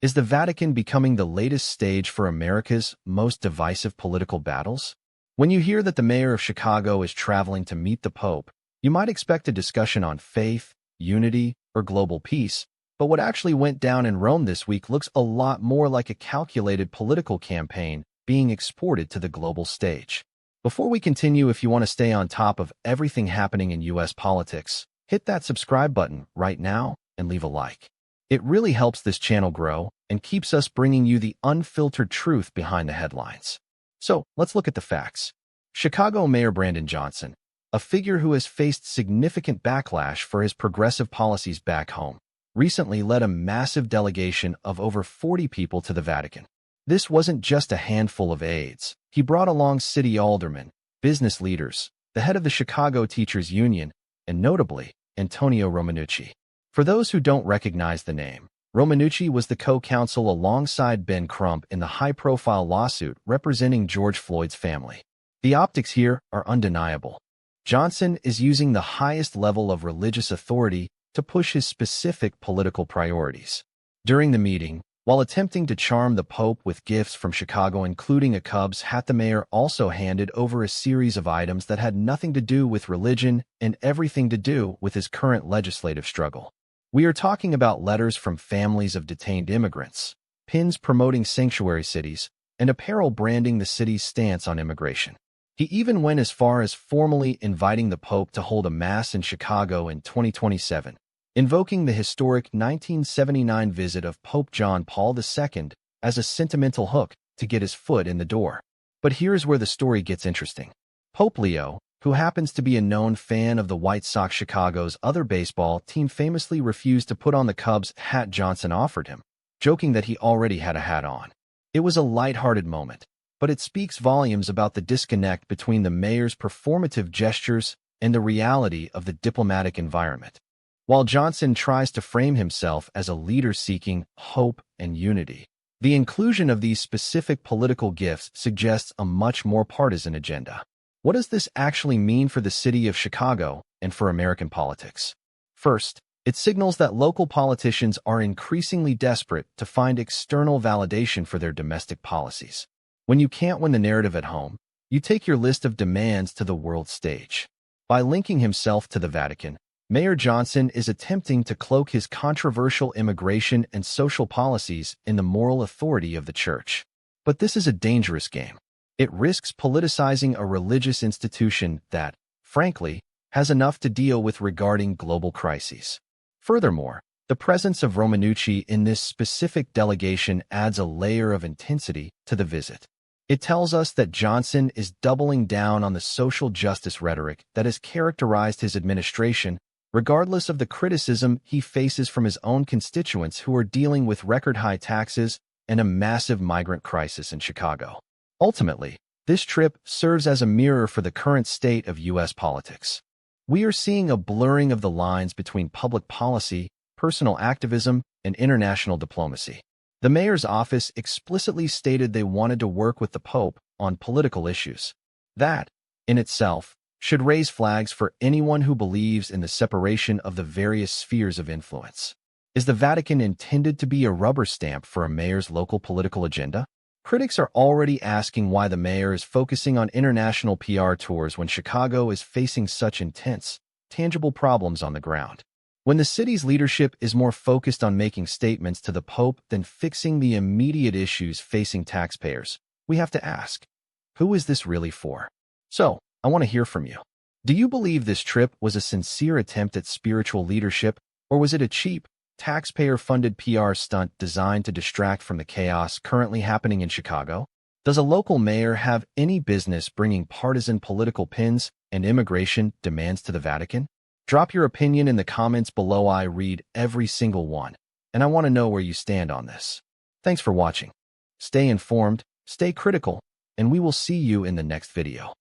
Is the Vatican becoming the latest stage for America's most divisive political battles? When you hear that the mayor of Chicago is traveling to meet the Pope, you might expect a discussion on faith, unity, or global peace, but what actually went down in Rome this week looks a lot more like a calculated political campaign being exported to the global stage. Before we continue, if you want to stay on top of everything happening in U.S. politics, hit that subscribe button right now and leave a like. It really helps this channel grow and keeps us bringing you the unfiltered truth behind the headlines. So, let's look at the facts. Chicago Mayor Brandon Johnson, a figure who has faced significant backlash for his progressive policies back home, recently led a massive delegation of over 40 people to the Vatican. This wasn't just a handful of aides. He brought along city aldermen, business leaders, the head of the Chicago Teachers Union, and notably, Antonio Romanucci. For those who don't recognize the name, Romanucci was the co-counsel alongside Ben Crump in the high-profile lawsuit representing George Floyd's family. The optics here are undeniable. Johnson is using the highest level of religious authority to push his specific political priorities. During the meeting, while attempting to charm the Pope with gifts from Chicago including a Cubs hat, the mayor also handed over a series of items that had nothing to do with religion and everything to do with his current legislative struggle. We are talking about letters from families of detained immigrants, pins promoting sanctuary cities, and apparel branding the city's stance on immigration. He even went as far as formally inviting the Pope to hold a Mass in Chicago in 2027, invoking the historic 1979 visit of Pope John Paul II as a sentimental hook to get his foot in the door. But here's where the story gets interesting. Pope Leo, who happens to be a known fan of the White Sox, Chicago's other baseball team, famously refused to put on the Cubs hat Johnson offered him, joking that he already had a hat on. It was a lighthearted moment, but it speaks volumes about the disconnect between the mayor's performative gestures and the reality of the diplomatic environment. While Johnson tries to frame himself as a leader seeking hope and unity, the inclusion of these specific political gifts suggests a much more partisan agenda. What does this actually mean for the city of Chicago and for American politics? First, it signals that local politicians are increasingly desperate to find external validation for their domestic policies. When you can't win the narrative at home, you take your list of demands to the world stage. By linking himself to the Vatican, Mayor Johnson is attempting to cloak his controversial immigration and social policies in the moral authority of the church. But this is a dangerous game. It risks politicizing a religious institution that, frankly, has enough to deal with regarding global crises. Furthermore, the presence of Romanucci in this specific delegation adds a layer of intensity to the visit. It tells us that Johnson is doubling down on the social justice rhetoric that has characterized his administration, regardless of the criticism he faces from his own constituents who are dealing with record-high taxes and a massive migrant crisis in Chicago. Ultimately, this trip serves as a mirror for the current state of U.S. politics. We are seeing a blurring of the lines between public policy, personal activism, and international diplomacy. The mayor's office explicitly stated they wanted to work with the Pope on political issues. That, in itself, should raise flags for anyone who believes in the separation of the various spheres of influence. Is the Vatican intended to be a rubber stamp for a mayor's local political agenda? Critics are already asking why the mayor is focusing on international PR tours when Chicago is facing such intense, tangible problems on the ground. When the city's leadership is more focused on making statements to the Pope than fixing the immediate issues facing taxpayers, we have to ask, who is this really for? So, I want to hear from you. Do you believe this trip was a sincere attempt at spiritual leadership, or was it a cheap, taxpayer-funded PR stunt designed to distract from the chaos currently happening in Chicago? Does a local mayor have any business bringing partisan political pins and immigration demands to the Vatican? Drop your opinion in the comments below. I read every single one, and I want to know where you stand on this. Thanks for watching. Stay informed, stay critical, and we will see you in the next video.